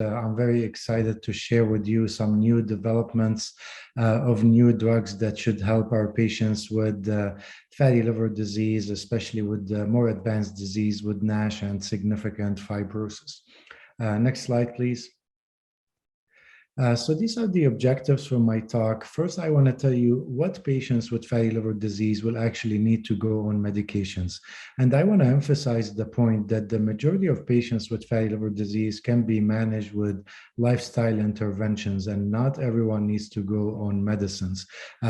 I'm very excited to share with you some new developments of new drugs that should help our patients with fatty liver disease, especially with more advanced disease with NASH and significant fibrosis. Next slide, please. So these are the objectives for my talk. First, I want to tell you what patients with fatty liver disease will actually need to go on medications. And I want to emphasize the point that the majority of patients with fatty liver disease can be managed with lifestyle interventions, and not everyone needs to go on medicines.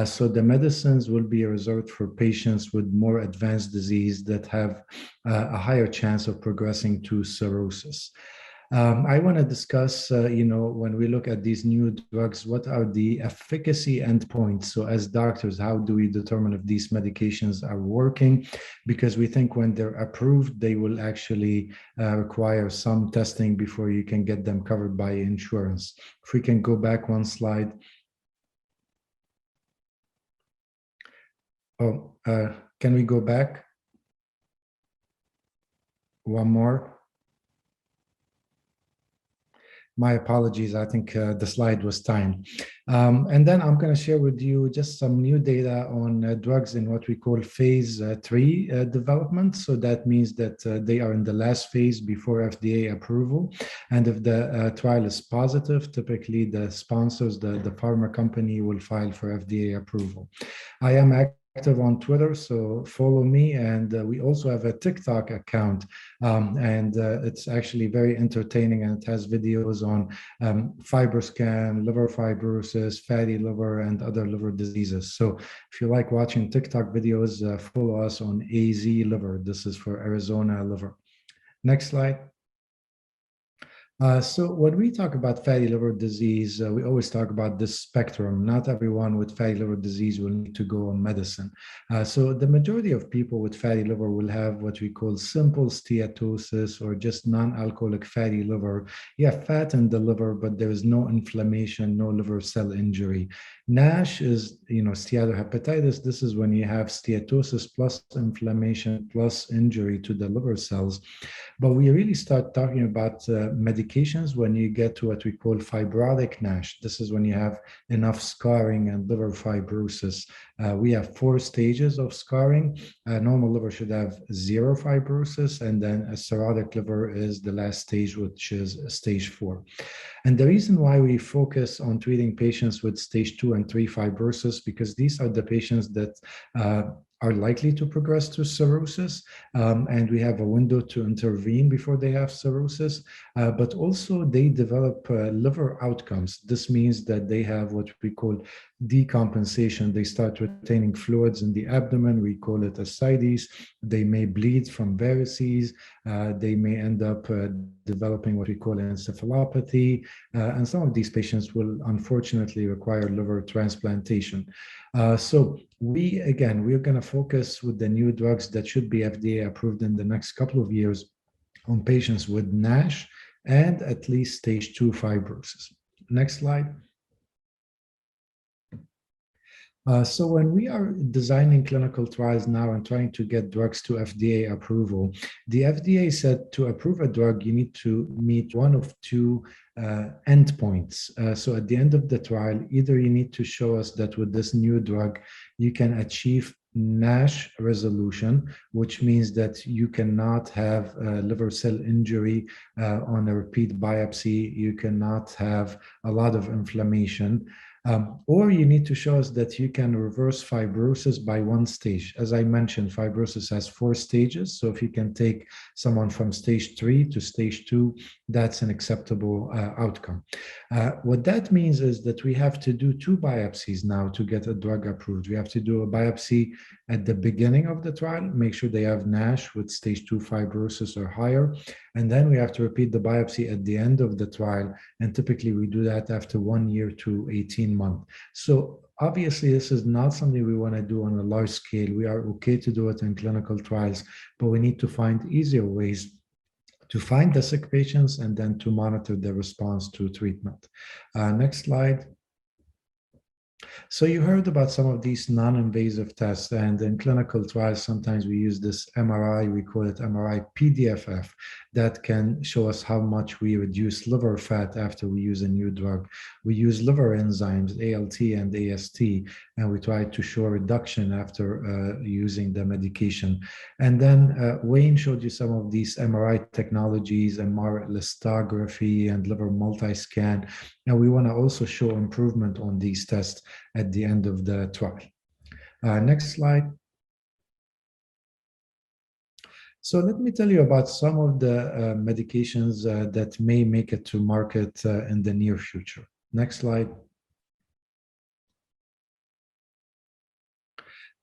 So the medicines will be reserved for patients with more advanced disease that have a higher chance of progressing to cirrhosis. I want to discuss, when we look at these new drugs, what are the efficacy endpoints? So as doctors, how do we determine if these medications are working? Because we think when they're approved, they will actually require some testing before you can get them covered by insurance. If we can go back one slide. Can we go back? One more. My apologies, I think the slide was timed. And then I'm going to share with you just some new data on drugs in what we call phase 3 development. So that means that they are in the last phase before FDA approval. And if the trial is positive, typically the sponsors, the pharma company will file for FDA approval. I am active on Twitter, so follow me. And we also have a TikTok account, and it's actually very entertaining, and it has videos on FibroScan, liver fibrosis, fatty liver, and other liver diseases. So if you like watching TikTok videos, follow us on AZ Liver. This is for Arizona liver. Next slide. So when we talk about fatty liver disease, we always talk about this spectrum. Not everyone with fatty liver disease will need to go on medicine. So the majority of people with fatty liver will have what we call simple steatosis, or just non-alcoholic fatty liver. You have fat in the liver, but there is no inflammation, no liver cell injury. NASH is, steatohepatitis. This is when you have steatosis plus inflammation plus injury to the liver cells. But we really start talking about medications when you get to what we call fibrotic NASH. This is when you have enough scarring and liver fibrosis. We have 4 stages of scarring. A normal liver should have 0 fibrosis, and then a cirrhotic liver is the last stage, which is stage 4. And the reason why we focus on treating patients with stage 2 and 3 fibrosis, because these are the patients that are likely to progress to cirrhosis, and we have a window to intervene before they have cirrhosis, but also they develop liver outcomes. This means that they have what we call decompensation. They start retaining fluids in the abdomen. We call it ascites. They may bleed from varices. They may end up developing what we call encephalopathy. And some of these patients will unfortunately require liver transplantation. So we're going to focus with the new drugs that should be FDA approved in the next couple of years on patients with NASH and at least stage 2 fibrosis. Next slide. So when we are designing clinical trials now and trying to get drugs to FDA approval, the FDA said to approve a drug, you need to meet one of 2 endpoints. So at the end of the trial, either you need to show us that with this new drug, you can achieve NASH resolution, which means that you cannot have liver cell injury on a repeat biopsy. You cannot have a lot of inflammation. Or you need to show us that you can reverse fibrosis by 1 stage. As I mentioned, fibrosis has 4 stages. So if you can take someone from stage 3 to stage 2, that's an acceptable outcome. What that means is that we have to do 2 biopsies now to get a drug approved. We have to do a biopsy at the beginning of the trial, make sure they have NASH with stage 2 fibrosis or higher. And then we have to repeat the biopsy at the end of the trial. And typically we do that after 1 year to 18 months. So obviously this is not something we want to do on a large scale. We are okay to do it in clinical trials, but we need to find easier ways to find the sick patients and then to monitor their response to treatment. Next slide. So you heard about some of these non-invasive tests, and in clinical trials, sometimes we use this MRI, we call it MRI PDFF, that can show us how much we reduce liver fat after we use a new drug. We use liver enzymes, ALT and AST, and we try to show a reduction after using the medication. And then Wayne showed you some of these MRI technologies, MR elastography and liver multi-scan, and we want to also show improvement on these tests at the end of the trial. Next slide. So let me tell you about some of the medications that may make it to market in the near future. Next slide.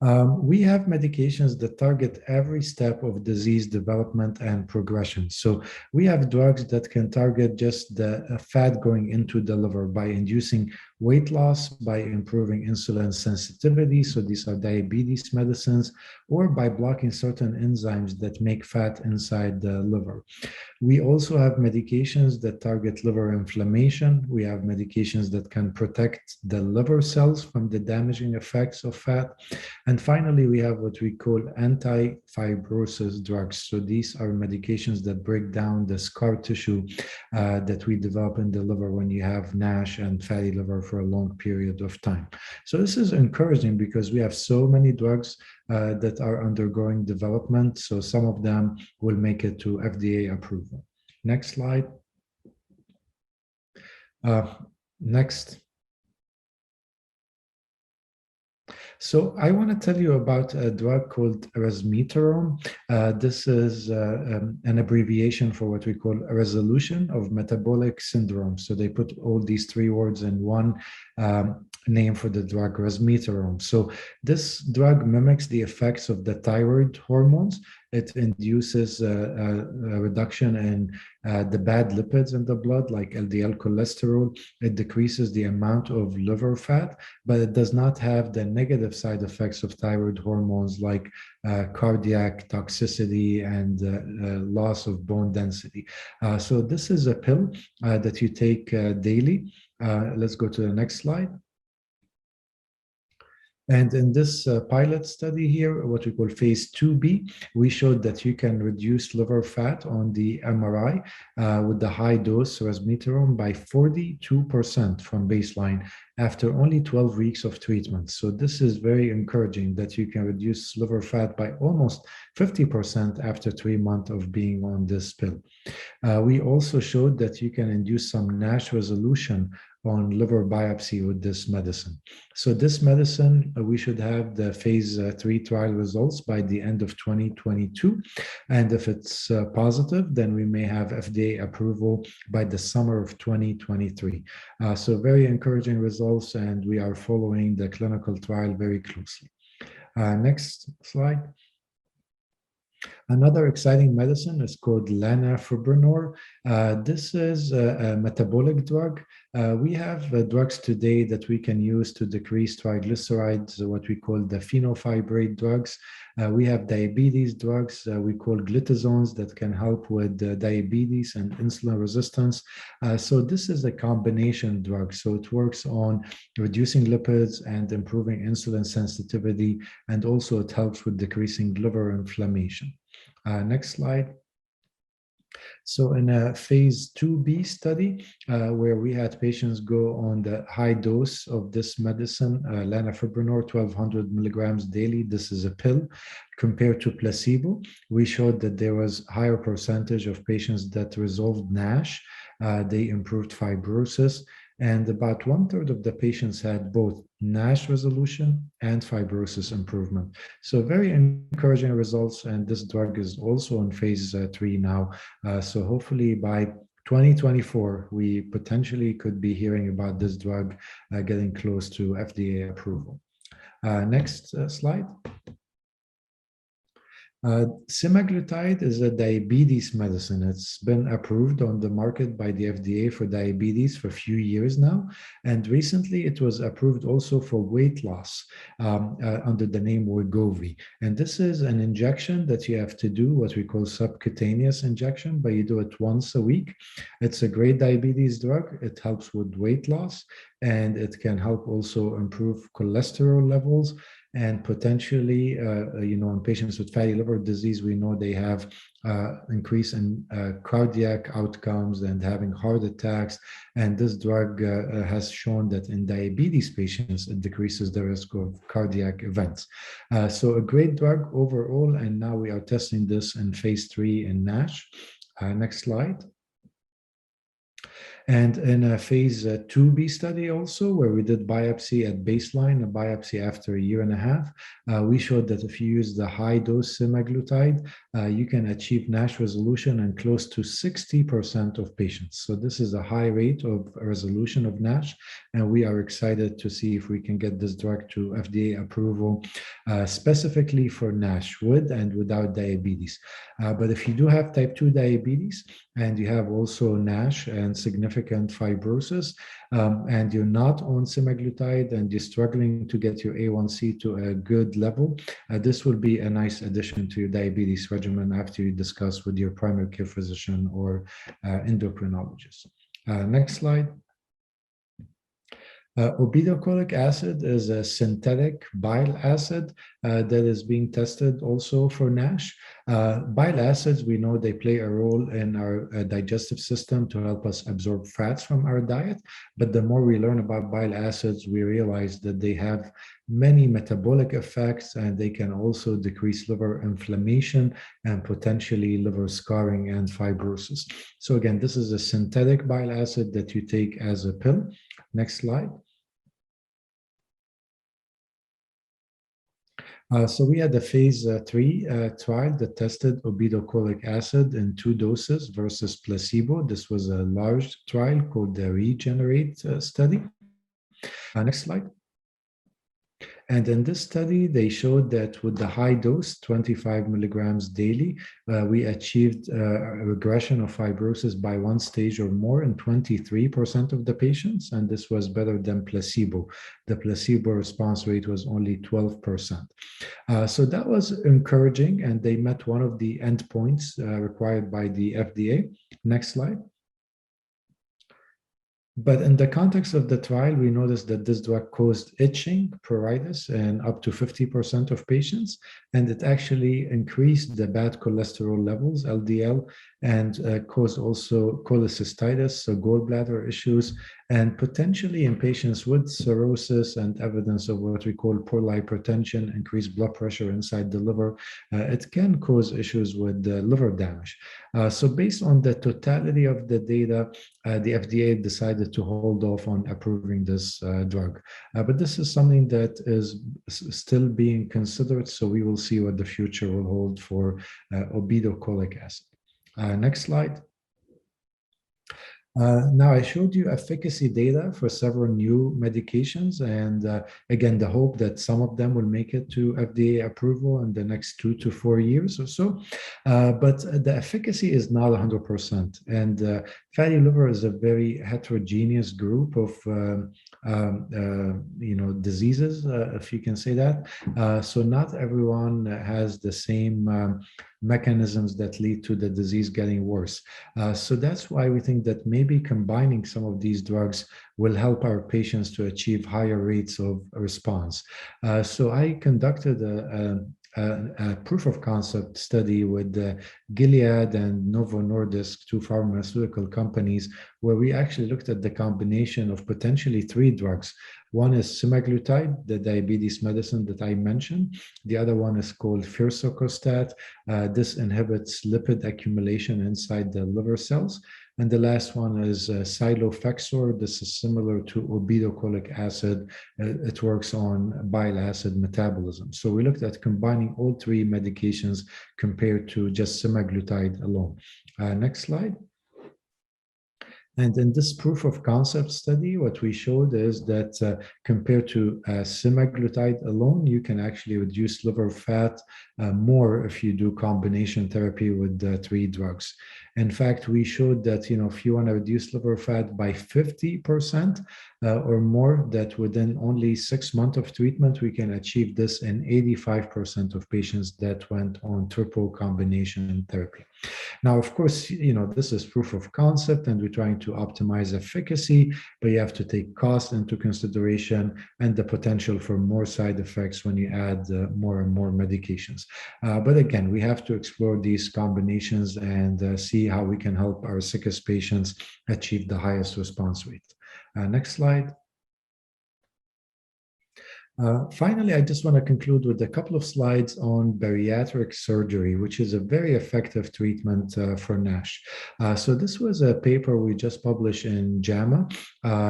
We have medications that target every step of disease development and progression. So we have drugs that can target just the fat going into the liver by inducing weight loss, by improving insulin sensitivity. So these are diabetes medicines, or by blocking certain enzymes that make fat inside the liver. We also have medications that target liver inflammation. We have medications that can protect the liver cells from the damaging effects of fat. And finally, we have what we call anti-fibrosis drugs. So these are medications that break down the scar tissue that we develop in the liver when you have NASH and fatty liver for a long period of time. So this is encouraging because we have so many drugs that are undergoing development. So some of them will make it to FDA approval. Next slide. Next. So I want to tell you about a drug called resmetirom. This is an abbreviation for what we call a resolution of metabolic syndrome. So they put all these three words in one name for the drug, resmetirom. So this drug mimics the effects of the thyroid hormones. It induces a reduction in the bad lipids in the blood, like LDL cholesterol. It decreases the amount of liver fat, but it does not have the negative side effects of thyroid hormones like cardiac toxicity and loss of bone density. So this is a pill that you take daily. Let's go to the next slide. And in this pilot study here, what we call phase 2B, we showed that you can reduce liver fat on the MRI with the high dose resmetirom by 42% from baseline after only 12 weeks of treatment. So this is very encouraging that you can reduce liver fat by almost 50% after 3 months of being on this pill. We also showed that you can induce some NASH resolution on liver biopsy with this medicine. So this medicine, we should have the phase 3 trial results by the end of 2022. And if it's positive, then we may have FDA approval by the summer of 2023. So very encouraging results, and we are following the clinical trial very closely. Next slide. Another exciting medicine is called lanifibranor. This is a metabolic drug. We have drugs today that we can use to decrease triglycerides, what we call the fenofibrate drugs. We have diabetes drugs we call glitazones that can help with diabetes and insulin resistance. So this is a combination drug. So it works on reducing lipids and improving insulin sensitivity, and also it helps with decreasing liver inflammation. Next slide. So in a phase 2B study, where we had patients go on the high dose of this medicine, lanifibranor, 1200 milligrams daily, this is a pill, compared to placebo, we showed that there was higher percentage of patients that resolved NASH. They improved fibrosis, and about 1/3 of the patients had both NASH resolution and fibrosis improvement. So very encouraging results, and this drug is also in phase 3 now. So hopefully by 2024, we potentially could be hearing about this drug getting close to FDA approval. Next slide. Semaglutide is a diabetes medicine. It's been approved on the market by the FDA for diabetes for a few years now. And recently it was approved also for weight loss under the name Wegovy. And this is an injection that you have to do, what we call subcutaneous injection, but you do it once a week. It's a great diabetes drug. It helps with weight loss, and it can help also improve cholesterol levels, and potentially, in patients with fatty liver disease, we know they have increase in cardiac outcomes and having heart attacks. And this drug has shown that in diabetes patients, it decreases the risk of cardiac events. So a great drug overall, and now we are testing this in phase 3 in NASH. Next slide. And in a phase 2b study also, where we did biopsy at baseline, a biopsy after a year and a half, we showed that if you use the high dose semaglutide, you can achieve NASH resolution in close to 60% of patients. So this is a high rate of resolution of NASH, and we are excited to see if we can get this drug to FDA approval, specifically for NASH with and without diabetes. But if you do have type 2 diabetes, and you have also NASH and significant fibrosis, and you're not on semaglutide and you're struggling to get your A1C to a good level, this will be a nice addition to your diabetes regimen after you discuss with your primary care physician or endocrinologist. Next slide. Obeticholic acid is a synthetic bile acid that is being tested also for NASH. Bile acids, we know they play a role in our digestive system to help us absorb fats from our diet. But the more we learn about bile acids, we realize that they have many metabolic effects, and they can also decrease liver inflammation and potentially liver scarring and fibrosis. So again, this is a synthetic bile acid that you take as a pill. Next slide. So we had a phase 3 trial that tested obeticholic acid in 2 doses versus placebo. This was a large trial called the Regenerate study. Next slide. And in this study, they showed that with the high dose, 25 milligrams daily, we achieved a regression of fibrosis by 1 stage or more in 23% of the patients, and this was better than placebo. The placebo response rate was only 12%. So that was encouraging, and they met one of the endpoints required by the FDA. Next slide. But in the context of the trial, we noticed that this drug caused itching, pruritus, in up to 50% of patients, and it actually increased the bad cholesterol levels, LDL, and caused also cholecystitis, so gallbladder issues, and potentially in patients with cirrhosis and evidence of what we call portal hypertension, increased blood pressure inside the liver, it can cause issues with liver damage. So based on the totality of the data, the FDA decided to hold off on approving this drug. But this is something that is still being considered, so we will see what the future will hold for obeticholic acid. Next slide. Now, I showed you efficacy data for several new medications, and again, the hope that some of them will make it to FDA approval in the next 2 to 4 years or so. But the efficacy is not 100%. And fatty liver is a very heterogeneous group of diseases, if you can say that. So not everyone has the same mechanisms that lead to the disease getting worse. So that's why we think that maybe combining some of these drugs will help our patients to achieve higher rates of response. So I conducted a proof of concept study with Gilead and Novo Nordisk, 2 pharmaceutical companies, where we actually looked at the combination of potentially 3 drugs. One is semaglutide, the diabetes medicine that I mentioned. The other one is called firsocostat. This inhibits lipid accumulation inside the liver cells. And the last one is cilofexor. This is similar to obeticholic acid. It works on bile acid metabolism. So we looked at combining all 3 medications compared to just semaglutide alone. Next slide. And in this proof of concept study, what we showed is that compared to semaglutide alone, you can actually reduce liver fat more if you do combination therapy with three drugs. In fact, we showed that if you want to reduce liver fat by 50% or more, that within only 6 months of treatment, we can achieve this in 85% of patients that went on triple combination therapy. Now, of course, this is proof of concept and we're trying to optimize efficacy, but you have to take cost into consideration and the potential for more side effects when you add more and more medications. But again, we have to explore these combinations and see how we can help our sickest patients achieve the highest response rate. Next slide. Finally, I just want to conclude with a couple of slides on bariatric surgery, which is a very effective treatment for NASH. So this was a paper we just published in JAMA,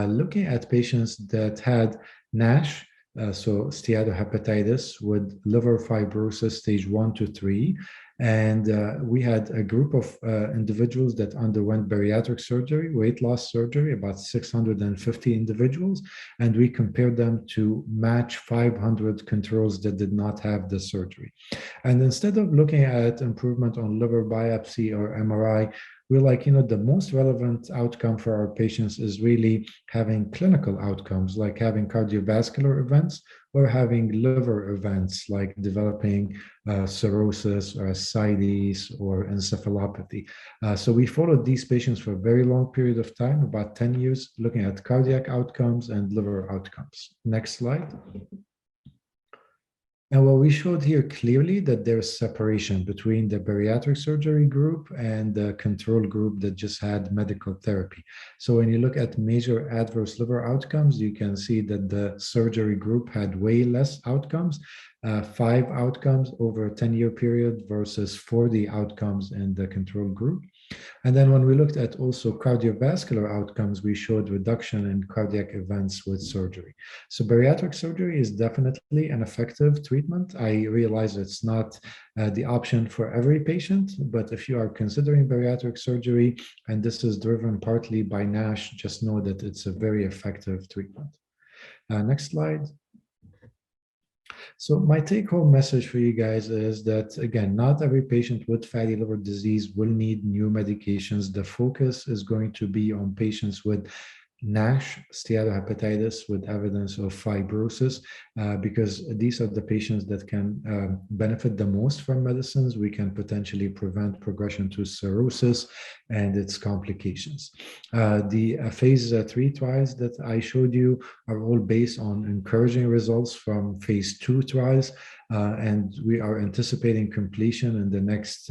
looking at patients that had NASH, so steatohepatitis with liver fibrosis stage 1 to 3. And we had a group of individuals that underwent bariatric surgery, weight loss surgery, about 650 individuals. And we compared them to match 500 controls that did not have the surgery. And instead of looking at improvement on liver biopsy or MRI, we're like, the most relevant outcome for our patients is really having clinical outcomes, like having cardiovascular events or having liver events, like developing cirrhosis or ascites or encephalopathy. So we followed these patients for a very long period of time, about 10 years, looking at cardiac outcomes and liver outcomes. Next slide. And what we showed here clearly that there's separation between the bariatric surgery group and the control group that just had medical therapy. So when you look at major adverse liver outcomes, you can see that the surgery group had way less outcomes, 5 outcomes over a 10-year period versus 40 outcomes in the control group. And then when we looked at also cardiovascular outcomes, we showed reduction in cardiac events with surgery. So bariatric surgery is definitely an effective treatment. I realize it's not the option for every patient, but if you are considering bariatric surgery, and this is driven partly by NASH, just know that it's a very effective treatment. Next slide. So my take-home message for you guys is that, again, not every patient with fatty liver disease will need new medications. The focus is going to be on patients with NASH, steatohepatitis with evidence of fibrosis, because these are the patients that can benefit the most from medicines. We can potentially prevent progression to cirrhosis and its complications. The phase 3 trials that I showed you are all based on encouraging results from phase 2 trials, and we are anticipating completion in the next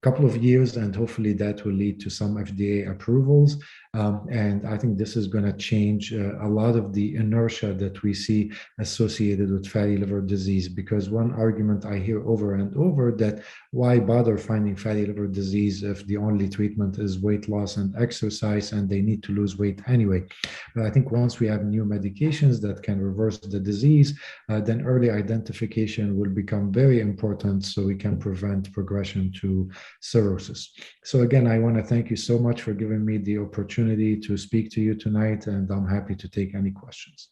couple of years, and hopefully that will lead to some FDA approvals. And I think this is going to change a lot of the inertia that we see associated with fatty liver disease, because one argument I hear over and over that why bother finding fatty liver disease if the only treatment is weight loss and exercise and they need to lose weight anyway. But I think once we have new medications that can reverse the disease, then early identification will become very important so we can prevent progression to cirrhosis. So again, I want to thank you so much for giving me the opportunity to speak to you tonight, and I'm happy to take any questions.